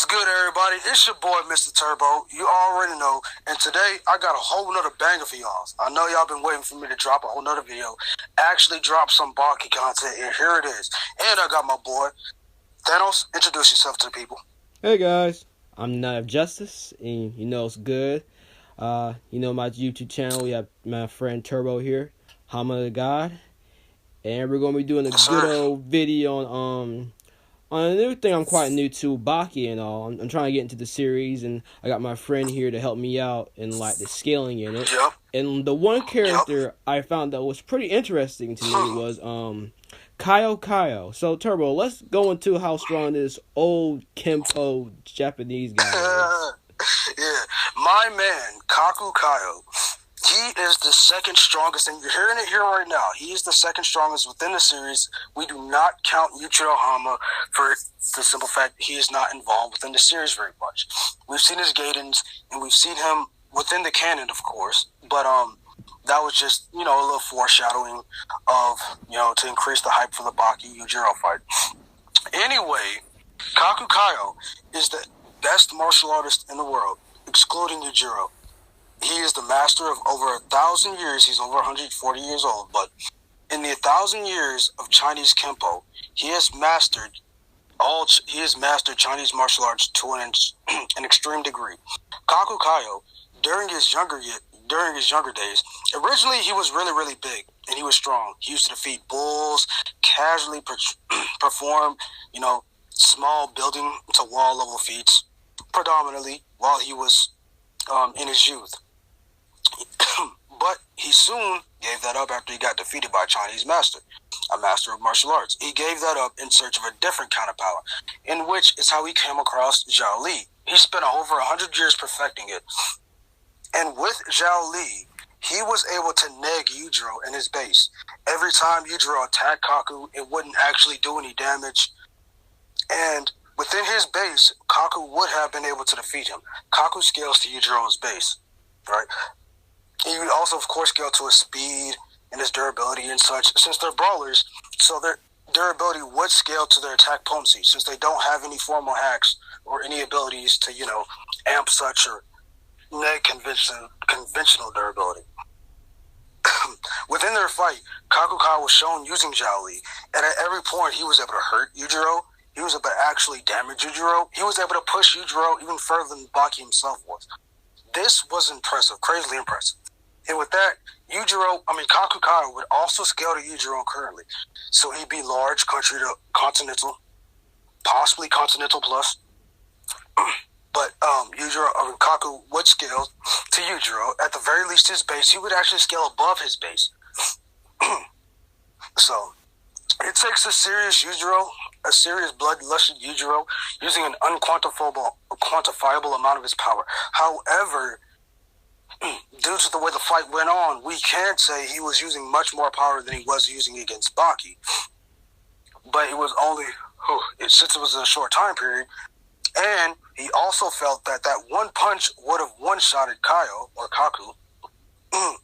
good, everybody? It's your boy, Mr. Turbo. You already know. And today, I got a whole nother banger for y'all. I know y'all been waiting for me to drop a whole nother video. Actually drop some Baki content, and here it is. And I got my boy, Thanos. Introduce yourself to the people. Hey guys, I'm Knight of Justice, and you know it's good. My YouTube channel, we have my friend Turbo here, Hama the God. And we're going to be doing a good old video on a new thing I'm quite new to, Baki and all. I'm trying to get into the series, and I got my friend here to help me out in like the scaling in it. Yep. And the one character I found that was pretty interesting to me was kaioh. So Turbo, let's go into how strong this old Kenpo Japanese guy is. Yeah, my man Kaku kaioh. He is the second strongest, and you're hearing it here right now. He is the second strongest within the series. We do not count Yuichiro Hama for the simple fact he is not involved within the series very much. We've seen his Gaidens, and we've seen him within the canon, of course. But that was just, a little foreshadowing of, to increase the hype for the Baki Yujiro fight. Anyway, Kaku kaioh is the best martial artist in the world, excluding Yujiro. He is the master of over 1,000 years. He's over 140 years old, but in the 1,000 years of Chinese Kenpo, he has mastered Chinese martial arts to an extreme degree. Kaku kaioh, during his younger days, originally he was really, really big and he was strong. He used to defeat bulls, casually perform, small building to wall level feats, predominantly while he was in his youth. But he soon gave that up after he got defeated by a Chinese master, a master of martial arts. He gave that up in search of a different kind of power, in which is how he came across Zhao Li. He spent over 100 years perfecting it. And with Zhao Li, he was able to neg Yujiro in his base. Every time Yujiro attacked Kaku, it wouldn't actually do any damage. And within his base, Kaku would have been able to defeat him. Kaku scales to Yujiro's base, right? He would also, of course, scale to his speed and his durability and such. Since they're brawlers, so their durability would scale to their attack potency, since they don't have any formal hacks or any abilities to, amp such or neg conventional durability. Within their fight, Kaku kaioh was shown using Zhao Li, and at every point he was able to hurt Yujiro. He was able to actually damage Yujiro. He was able to push Yujiro even further than Baki himself was. This was impressive, crazily impressive. And with that, Kaku kaioh would also scale to Yujiro currently. So he'd be large, country to continental, possibly continental plus. But Kaku would scale to Yujiro. At the very least, his base, he would actually scale above his base. So it takes a serious bloodlusted Yujiro, using an unquantifiable amount of his power. However, due to the way the fight went on, we can't say he was using much more power than he was using against Baki. But it was only, since it was a short time period, and he also felt that one punch would have one-shotted Kaioh, or Kaku.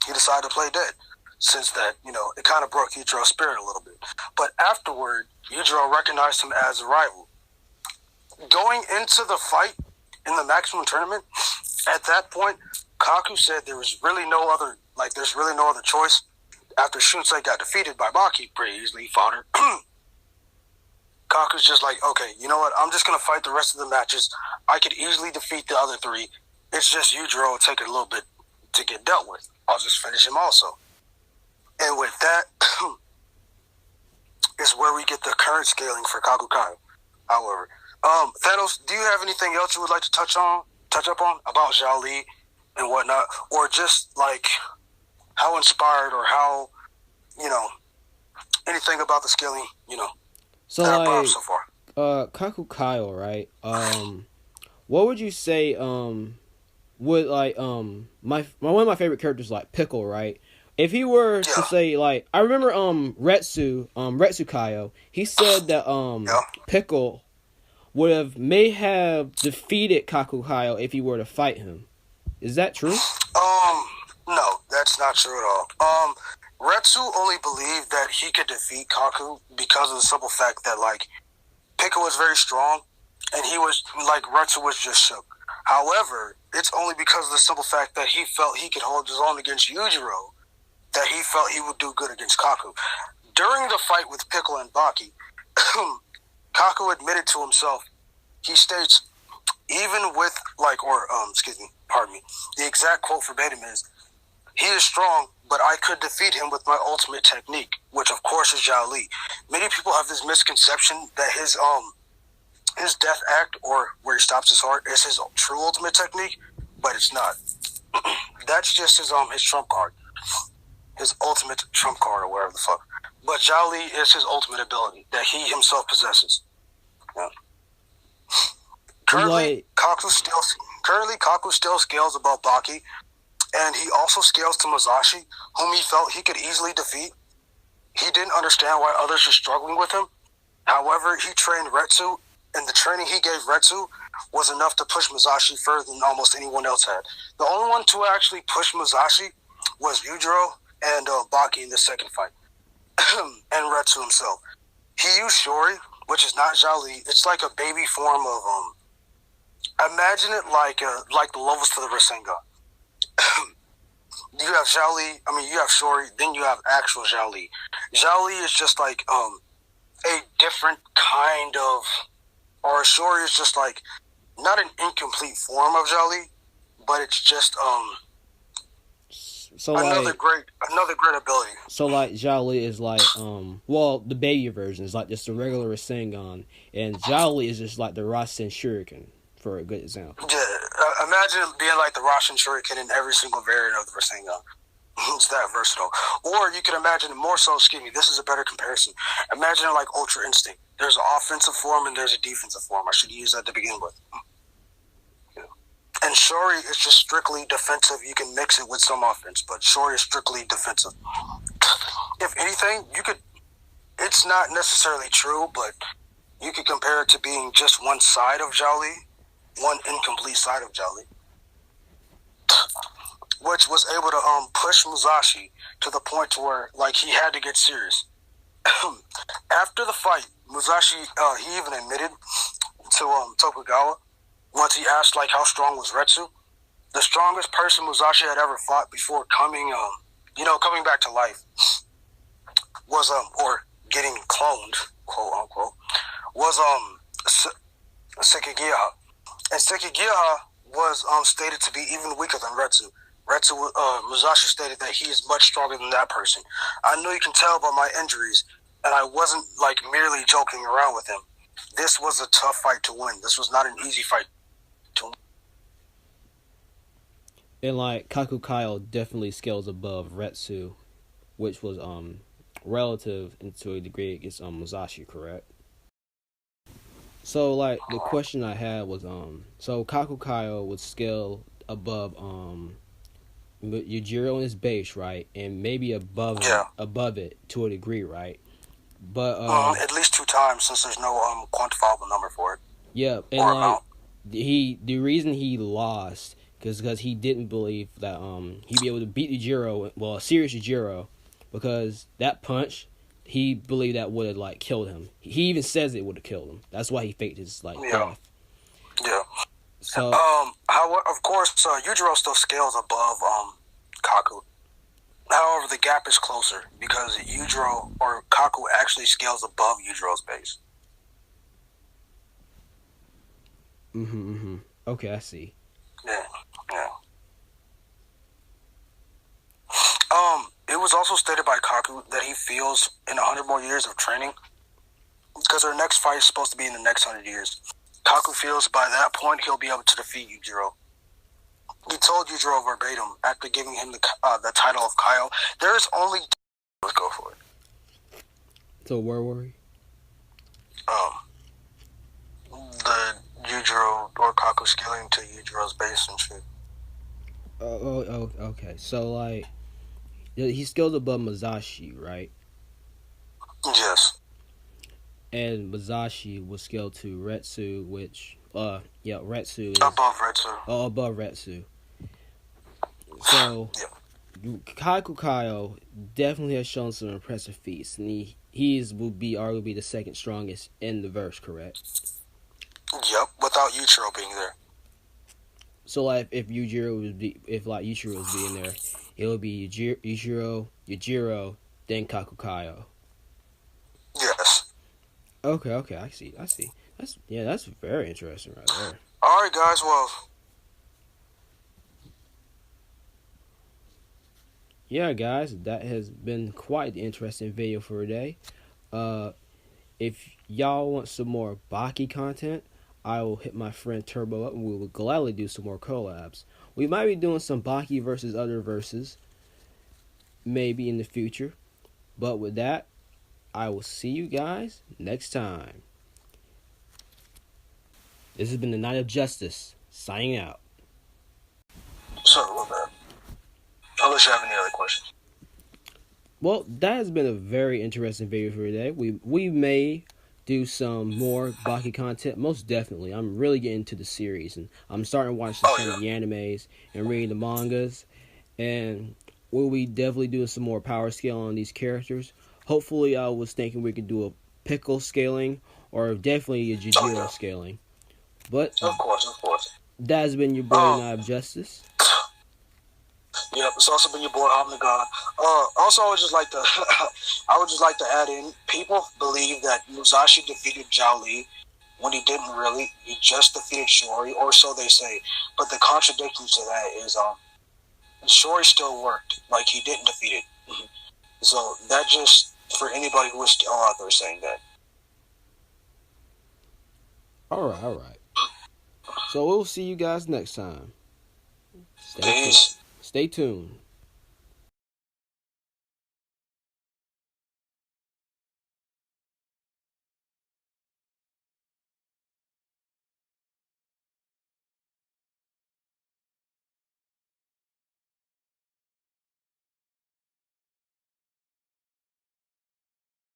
He decided to play dead. Since that, it kind of broke Yujiro's spirit a little bit. But afterward, Yujiro recognized him as a rival. Going into the fight in the maximum tournament, at that point, Kaku said there's really no other choice. After Shunsei got defeated by Baki pretty easily, he fought her. Kaku's just like, okay, you know what? I'm just going to fight the rest of the matches. I could easily defeat the other three. It's just Yujiro will take a little bit to get dealt with. I'll just finish him also. And with that is where we get the current scaling for Kaku kaioh. However, Thanos, do you have anything else you would like to touch up on about Zhao Li and whatnot, or just like how inspired or how anything about the scaling So that I brought up so far? Kaku kaioh, right? What would you say? Would one of my favorite characters, like Pickle, right? If he were to say, like, I remember Retsu kaioh, he said that Pickle may have defeated Kaku kaioh if he were to fight him. Is that true? No, that's not true at all. Retsu only believed that he could defeat Kaku because of the simple fact that, like, Pickle was very strong, and he was like Retsu was just shook. However, it's only because of the simple fact that he felt he could hold his own against Yujiro that he felt he would do good against Kaku. During the fight with Piccolo and Baki, Kaku admitted to himself. He states, even with pardon me. The exact quote verbatim is, "He is strong, but I could defeat him with my ultimate technique," which of course is Zhao Li. Many people have this misconception that his death act, or where he stops his heart, is his true ultimate technique, but it's not. That's just his trump card, his ultimate trump card, or whatever the fuck. But Zhao Li is his ultimate ability that he himself possesses. Yeah. Currently, Kaku still scales above Baki, and he also scales to Masashi, whom he felt he could easily defeat. He didn't understand why others were struggling with him. However, he trained Retsu, and the training he gave Retsu was enough to push Masashi further than almost anyone else had. The only one to actually push Masashi was Yujiro and Baki in the second fight, and Retsu himself. He used Shori, which is not Zhao Li. It's like a baby form of imagine it like the levels to the Rasengan. You have Zhao Li, you have Shori, then you have actual Zhao Li. Zhao Li is just like a different kind of, or Shori is just like not an incomplete form of Zhao Li, but it's just another great ability. So like Zhao Li is like the baby version is like just the regular Rasengan, and Zhao Li is just like the Rasen Shuriken, for a good example. Yeah, imagine it being like the Rasen Shuriken in every single variant of the Rasengan. It's that versatile. Or you can imagine it more so, this is a better comparison. Imagine it like Ultra Instinct. There's an offensive form and there's a defensive form. I should use that to begin with. Yeah. And Shori is just strictly defensive. You can mix it with some offense, but Shori is strictly defensive. If anything, it's not necessarily true, but you could compare it to being just one side of Zhao Li, one incomplete side of Zhao Li, which was able to push Musashi to the point to where like he had to get serious. After the fight, Musashi he even admitted to Tokugawa once he asked like how strong was Retsu. The strongest person Musashi had ever fought before coming back to life was or getting cloned, quote unquote, was Sekigiha. And Sekigiha was stated to be even weaker than Retsu. Musashi stated that he is much stronger than that person. I know you can tell by my injuries, and I wasn't like merely joking around with him. This was a tough fight to win. This was not an easy fight to win. And like Kaku Kaioh definitely scales above Retsu, which was relative to a degree against Musashi, correct? So like the question I had was so Kaku Kaioh would scale above Yujiro in his base, right, and maybe above it to a degree, right? But at least 2 times, since there's no quantifiable number for it. Yeah, and like the reason he lost because he didn't believe that he'd be able to beat Yujiro, a serious Yujiro, because that punch he believed that would have like killed him. He even says it would have killed him. That's why he faked his death. Yeah. So of course, Yujiro still scales above Kaku. However, the gap is closer because Yujiro or Kaku actually scales above Yujiro's base. Okay, I see. Yeah. It was also stated by Kaku that he feels in 100 more years of training, because their next fight is supposed to be in the next 100 years. Kaku feels by that point he'll be able to defeat Yujiro. He told Yujiro verbatim after giving him the title of kaioh, there is only... Let's go for it. So where were we? The Yujiro or Kaku scaling to Yujiro's base and shit. Oh, okay. So like, he scales above Masashi, right? Yes. And Masashi was scaled to Retsu, which Retsu is above Retsu. Oh, above Retsu. So Kaku Kaioh definitely has shown some impressive feats, and he will be arguably the second strongest in the verse, correct? Yep, without Yuichiro being there. So like if Yuichiro was being there, it would be Yujiro, then Kaku Kaioh. Yes. Okay, I see. That's very interesting right there. All right, guys. Well, Yeah, guys, that has been quite the interesting video for today. Uh, if y'all want some more Baki content, I will hit my friend Turbo up and we will gladly do some more collabs. We might be doing some Baki versus other verses, maybe in the future. But with that, I will see you guys next time. This has been the Night of Justice, signing out. sorry about that. Unless you have any other questions. Well, that has been a very interesting video for today. We may do some more Baki content, most definitely. I'm really getting into the series, and I'm starting to watch some of the animes and reading the mangas, and we'll be definitely doing some more power scale on these characters. Hopefully, I was thinking we could do a Pickle scaling, or definitely a Jujiro scaling. But of course. that has been your boy Night of Justice. Yep, it's also been your boy Omnigod. Also, I would just like to add in. People believe that Musashi defeated Zhao Li when he didn't really. He just defeated Shori, or so they say. But the contradiction to that is, Shori still worked. Like he didn't defeat it. So that just for anybody who is still out there saying that. All right. So we'll see you guys next time. Peace. Stay tuned.